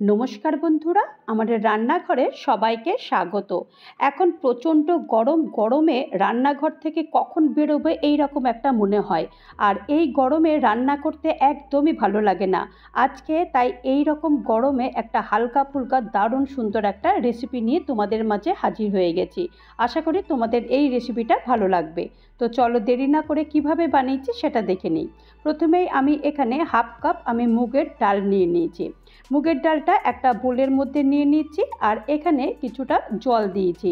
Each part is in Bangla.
নমস্কার বন্ধুরা, আমাদের রান্নাঘরে সবাইকে স্বাগত। এখন প্রচণ্ড গরমে রান্নাঘর থেকে কখন বেরোবে এই রকম একটা মনে হয়। আর এই গরমে রান্না করতে একদমই ভালো লাগে না। আজকে তাই এই রকম গরমে একটা হালকা ফুলকা দারুণ সুন্দর একটা রেসিপি নিয়ে তোমাদের মাঝে হাজির হয়ে গেছি। আশা করি তোমাদের এই রেসিপিটা ভালো লাগবে। তো চলো দেরি না করে কিভাবে বানিয়েছি সেটা দেখে নিই। প্রথমেই আমি এখানে হাফ কাপ মুগের ডাল নিয়ে নিয়েছি। মুগের ডালটা একটা বোলের মধ্যে নিয়ে নিচ্ছি আর এখানে কিছুটা জল দিয়েছি।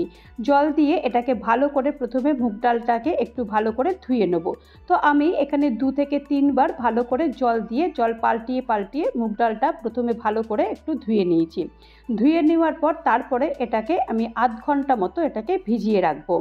জল দিয়ে এটাকে ভালো করে প্রথমে মুগ ডালটাকে একটু ভালো করে ধুয়ে নেব। তো আমি এখানে 2 থেকে 3 বার ভালো করে জল দিয়ে জল পাল্টিয়ে মুগ ডালটা প্রথমে ভালো করে একটু ধুয়ে নিয়েছি। ধুয়ে নেওয়ার পর তারপরে এটাকে আমি আধ ঘন্টা মতো এটাকে ভিজিয়ে রাখবো।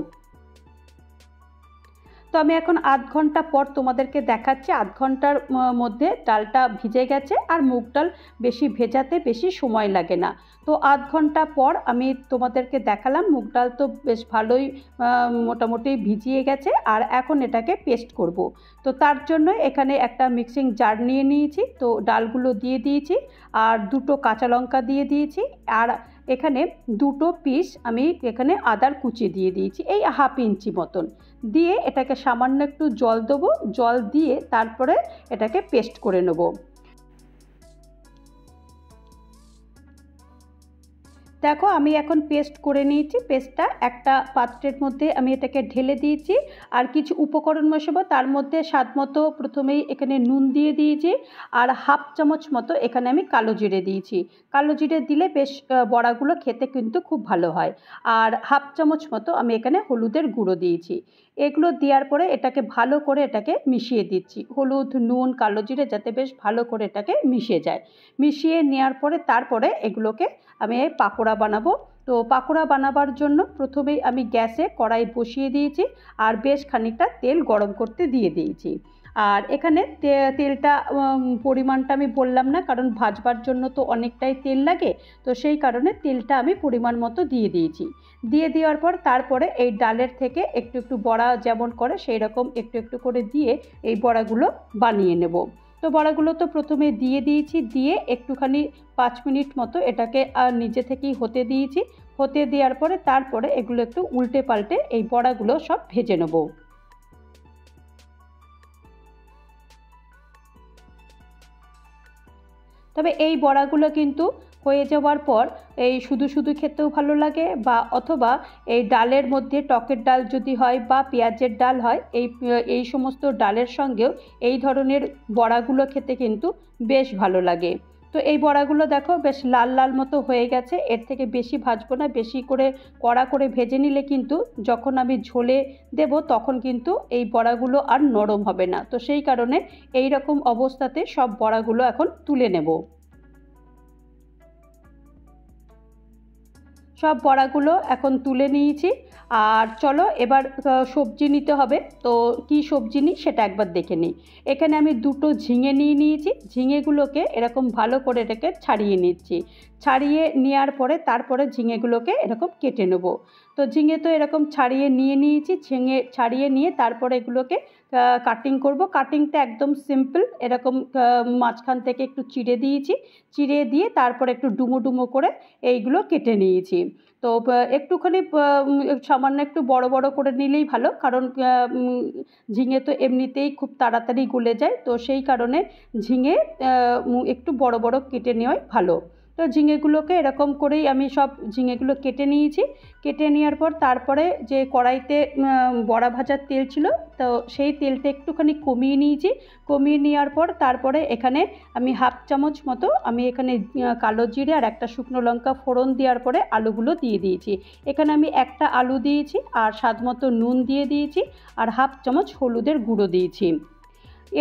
তো আমি এখন আধ ঘন্টা পর তোমাদেরকে দেখাচ্ছি। আধ ঘন্টার মধ্যে ডালটা ভিজে গেছে আর মুগ ডাল বেশি ভেজাতে বেশি সময় লাগে না। তো আধ ঘন্টা পর আমি তোমাদেরকে দেখালাম মুগ ডাল তো বেশ ভালোই মোটামুটি ভিজিয়ে গেছে। আর এখন এটাকে পেস্ট করব। তো তার জন্য এখানে একটা মিক্সিং জার নিয়ে নিয়েছি। তো ডালগুলো দিয়ে দিয়েছি আর 2টো কাঁচা লঙ্কা দিয়ে দিয়েছি আর এখানে 2টো পিস আমি এখানে আদার কুচি দিয়ে দিয়েছি, এই হাফ ইঞ্চি মতন দিয়ে এটাকে সামান্য একটু জল দেবো। জল দিয়ে তারপরে এটাকে পেস্ট করে নেব। দেখো আমি এখন পেস্ট করে নিয়েছি। পেস্টটা একটা পাত্রের মধ্যে আমি এটাকে ঢেলে দিয়েছি আর কিছু উপকরণ মেশাবো। তার মধ্যে স্বাদ মতো প্রথমেই এখানে নুন দিয়ে দিয়েছি আর হাফ চামচ মতো এখানে আমি কালো জিরে দিয়েছি। কালো জিরে দিলে বেশ বড়াগুলো খেতে কিন্তু খুব ভালো হয়। আর হাফ চামচ মতো আমি এখানে হলুদের গুঁড়ো দিয়েছি। এগুলো দেওয়ার পরে এটাকে ভালো করে এটাকে মিশিয়ে দিচ্ছি। হলুদ, নুন, কালো জিরে যাতে বেশ ভালো করে এটাকে মিশে যায়। মিশিয়ে নেওয়ার পরে তারপরে এগুলোকে আমি পাকোড়া বানাবো। তো পাকোড়া বানাবার জন্য প্রথমেই আমি গ্যাসে কড়াই বসিয়ে দিয়েছি আর বেশ খানিকটা তেল গরম করতে দিয়ে দিয়েছি। আর এখানে তেলটা পরিমাণটা আমি বললাম না, কারণ ভাজবার জন্য তো অনেকটাই তেল লাগে। তো সেই কারণে তেলটা আমি পরিমাণ মতো দিয়ে দিয়েছি। দিয়ে দেওয়ার পর তারপরে এই ডালের থেকে একটু একটু বড়া যেমন করে সেই রকম একটু একটু করে দিয়ে এই বড়াগুলো বানিয়ে নেব। তো বড়াগুলো তো প্রথমে দিয়ে দিয়েছি, দিয়ে একটুখানি 5 মিনিট মতো এটাকে নিজে থেকেই হতে দিয়েছি। হতে দেওয়ার পরে তারপরে এগুলো একটু উল্টে পাল্টে এই বড়াগুলো সব ভেজে নেব। তবে এই বড়াগুলো কিন্তু হয়ে যাওয়ার পর এই শুধু শুধু খেতেও ভালো লাগে, বা অথবা এই ডালের মধ্যে টকের ডাল যদি হয় বা পেঁয়াজের ডাল হয়, এই সমস্ত ডালের সঙ্গেও এই ধরনের বড়াগুলো খেতে কিন্তু বেশ ভালো লাগে। তো এই বড়াগুলো দেখো বেশ লাল লাল মতো হয়ে গেছে। এর থেকে বেশি ভাজবো না, বেশি করে কড়া করে ভেজে নিলে কিন্তু যখন আমি ঝোলে দেব তখন কিন্তু এই বড়াগুলো আর নরম হবে না। তো সেই কারণে এই রকম অবস্থাতে সব বড়াগুলো এখন তুলে নেব। সব বড়াগুলো এখন তুলে নিয়েছি। আর চলো এবার সবজি নিতে হবে। তো কি সবজি নিই সেটা একবার দেখে নিই। এখানে আমি 2টো ঝিঙে নিয়ে নিয়েছি। ঝিঙেগুলোকে এরকম ভালো করে এটাকে ছাড়িয়ে নিচ্ছি। ছাড়িয়ে নেওয়ার পরে তারপরে ঝিঙেগুলোকে এরকম কেটে নেব। তো ঝিঙে তো এরকম ছাড়িয়ে নিয়েছি। ঝিঙে ছাড়িয়ে নিয়ে তারপরে এগুলোকে কাটিং করব। কাটিংটা একদম সিম্পল, এরকম মাঝখান থেকে একটু চিড়ে দিয়েছি। চিড়ে দিয়ে তারপরে একটু ডুমো ডুমো করে এইগুলো কেটে নিয়েছি। তো একটুখানি সামান্য একটু বড় বড় করে নিলেই ভালো, কারণ ঝিঙে তো এমনিতেই খুব তাড়াতাড়ি গলে যায়। তো সেই কারণে ঝিঙে একটু বড় বড় কেটে নেওয়াই ভালো। তো ঝিঙেগুলোকে এরকম করেই আমি সব ঝিঙেগুলো কেটে নিয়েছি। কেটে নেওয়ার পর তারপরে যে কড়াইতে বড়া ভাজার তেল ছিল, তো সেই তেলটা একটুখানি কমিয়ে নিয়েছি। কমিয়ে নেওয়ার পর তারপরে এখানে আমি হাফ চামচ মতো আমি এখানে কালো জিরে আর একটা শুকনো লঙ্কা ফোড়ন দেওয়ার পরে আলুগুলো দিয়ে দিয়েছি। এখানে আমি একটা আলু দিয়েছি আর স্বাদ মতো নুন দিয়ে দিয়েছি আর হাফ চামচ হলুদের গুঁড়ো দিয়েছি।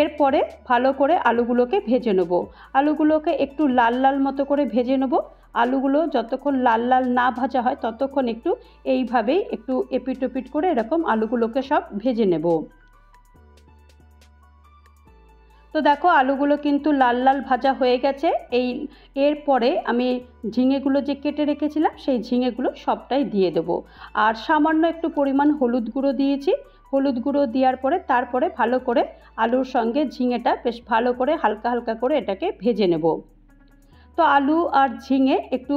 এরপরে ভালো করে আলুগুলোকে ভেজে নেব। আলুগুলোকে একটু লাল লাল মতো করে ভেজে নেব। আলুগুলো যতক্ষণ লাল লাল না ভাজা হয় ততক্ষণ একটু এইভাবেই একটু এপিট ওপিট করে এরকম আলুগুলোকে সব ভেজে নেব। তো দেখো আলুগুলো কিন্তু লাল লাল ভাজা হয়ে গেছে। এরপরে আমি ঝিঙেগুলো যে কেটে রেখেছিলাম সেই ঝিঙেগুলো সবটাই দিয়ে দেবো। আর সামান্য একটু পরিমাণ হলুদ গুঁড়ো দিয়েছি। হলুদ গুঁড়ো দেওয়ার পরে তারপরে ভালো করে আলুর সঙ্গে ঝিঙেটা বেশ ভালো করে হালকা হালকা করে এটাকে ভেজে নেব। তো আলু আর ঝিঙে একটু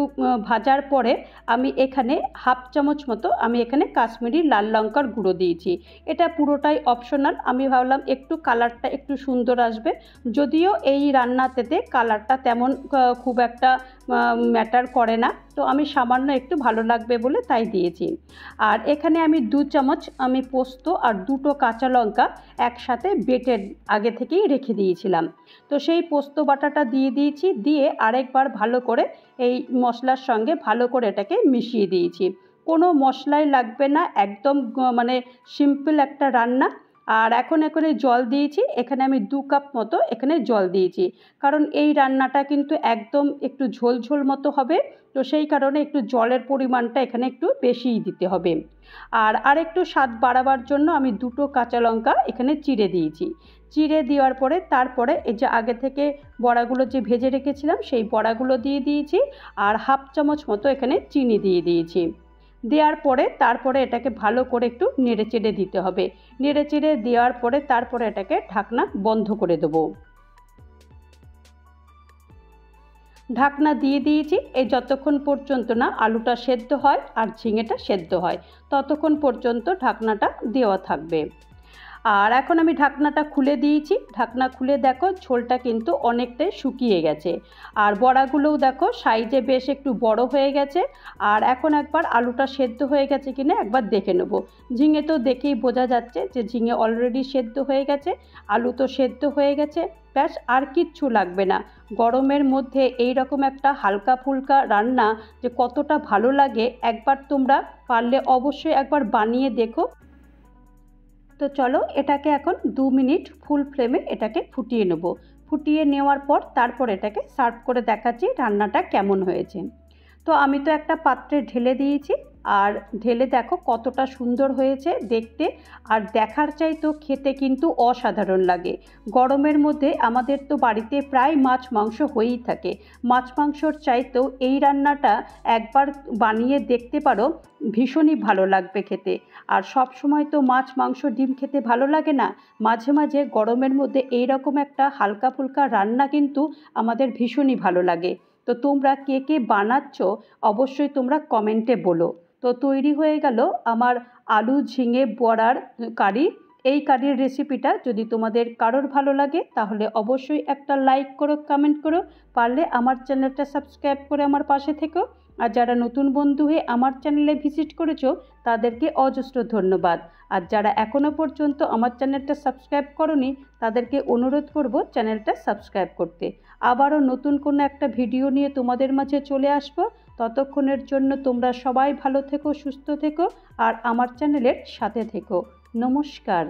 ভাজার পরে আমি এখানে হাফ চামচ মতো আমি এখানে কাশ্মীরি লাল লঙ্কার গুঁড়ো দিয়েছি। এটা পুরোটাই অপশনাল, আমি ভাবলাম একটু কালারটা একটু সুন্দর আসবে, যদিও এই রান্নাতেতে কালারটা তেমন খুব একটা ম্যাটার করে না, তো আমি সামান্য একটু ভালো লাগবে বলে তাই দিয়েছি। আর এখানে আমি 2 চামচ আমি পোস্ত আর 2টো কাঁচা লঙ্কা একসাথে বেটে আগে থেকেই রেখে দিয়েছিলাম। তো সেই পোস্ত বাটাটা দিয়ে দিয়েছি, দিয়ে আরেকবার ভালো করে এই মশলার সঙ্গে ভালো করে এটাকে মিশিয়ে দিয়েছি। কোনো মশলাই লাগবে না, একদম মানে সিম্পল একটা রান্না। আর এখন জল দিয়েছি, এখানে আমি 2 কাপ মতো এখানে জল দিয়েছি, কারণ এই রান্নাটা কিন্তু একদম একটু ঝোল ঝোল মতো হবে, তো সেই কারণে একটু জলের পরিমাণটা এখানে একটু বেশিই দিতে হবে। আর একটু স্বাদ বাড়াবার জন্য আমি 2টো কাঁচা লঙ্কা এখানে চিড়ে দিয়েছি। চিড়ে দেওয়ার পরে তারপরে এই যে আগে থেকে বড়াগুলো যে ভেজে রেখেছিলাম সেই বড়াগুলো দিয়ে দিয়েছি, আর হাফ চামচ মতো এখানে চিনি দিয়ে দিয়েছি। দেওয়ার পরে তারপরে এটাকে ভালো করে একটু নেড়েচেড়ে দিতে হবে। নেড়েচেড়ে দেওয়ার পরে তারপরে এটাকে ঢাকনা বন্ধ করে দেবো। ঢাকনা দিয়ে দিয়েছি, এই যতক্ষণ পর্যন্ত না আলুটা সেদ্ধ হয় আর ঝিঙেটা সেদ্ধ হয় ততক্ষণ পর্যন্ত ঢাকনাটা দেওয়া থাকবে। আর এখন আমি ঢাকনাটা খুলে দিয়েছি, ঢাকনা খুলে দেখো ঝোলটা কিন্তু অনেকটাই শুকিয়ে গেছে, আর বড়াগুলোও দেখো সাইজে বেশ একটু বড় হয়ে গেছে। আর এখন একবার আলুটা সেদ্ধ হয়ে গেছে কিনা একবার দেখে নেব। ঝিঙে তো দেখেই বোঝা যাচ্ছে যে ঝিঙে অলরেডি সেদ্ধ হয়ে গেছে, আলু তো সেদ্ধ হয়ে গেছে, ব্যাস আর কিচ্ছু লাগবে না। গরমের মধ্যে এই রকম একটা হালকা ফুলকা রান্না যে কতটা ভালো লাগে একবার তোমরা পারলে অবশ্যই একবার বানিয়ে দেখো। তো চলো এটাকে এখন 2 মিনিট ফুল ফ্লেমে এটাকে ফুটিয়ে নেব। ফুটিয়ে নেওয়ার পর তারপর এটাকে সার্ভ করে দেখাচ্ছি রান্নাটা কেমন হয়েছে। তো আমি তো একটা পাত্রে ঢেলে দিয়েছি, আর ঢেলে দেখো কতটা সুন্দর হয়েছে দেখতে, আর দেখার চাইতেও খেতে কিন্তু অসাধারণ লাগে। গরমের মধ্যে আমাদের তো বাড়িতে প্রায় মাছ মাংস হয়েই থাকে, মাছ মাংসর চাইতেও এই রান্নাটা একবার বানিয়ে দেখতে পারো, ভীষণই ভালো লাগবে খেতে। আর সব সময় তো মাছ মাংস ডিম খেতে ভালো লাগে না, মাঝে মাঝে গরমের মধ্যে এই রকম একটা হালকা ফুলকা রান্না কিন্তু আমাদের ভীষণই ভালো লাগে। তো তোমরা কে কে বানাচ্ছ অবশ্যই তোমরা কমেন্টে বলো। তো তৈরি হয়ে গেল আমার আলু ঝিঙে বড়ার কারি। এই কারির রেসিপিটা যদি তোমাদের কারোর ভালো লাগে তাহলে অবশ্যই একটা লাইক করো, কমেন্ট করো, পারলে আমার চ্যানেলটা সাবস্ক্রাইব করে আমার পাশে থেকো। আর যারা নতুন বন্ধু হয়ে আমার চ্যানেলে ভিজিট করেছো তাদেরকে অজস্র ধন্যবাদ। আর যারা এখনও পর্যন্ত আমার চ্যানেলটা সাবস্ক্রাইব করোনি তাদেরকে অনুরোধ করব চ্যানেলটা সাবস্ক্রাইব করতে। আবারও নতুন কোনো একটা ভিডিও নিয়ে তোমাদের মাঝে চলে আসবো। ততক্ষণের জন্য তোমরা সবাই ভালো থেকো, সুস্থ থেকো, আর আমার চ্যানেলের সাথে থেকো। নমস্কার।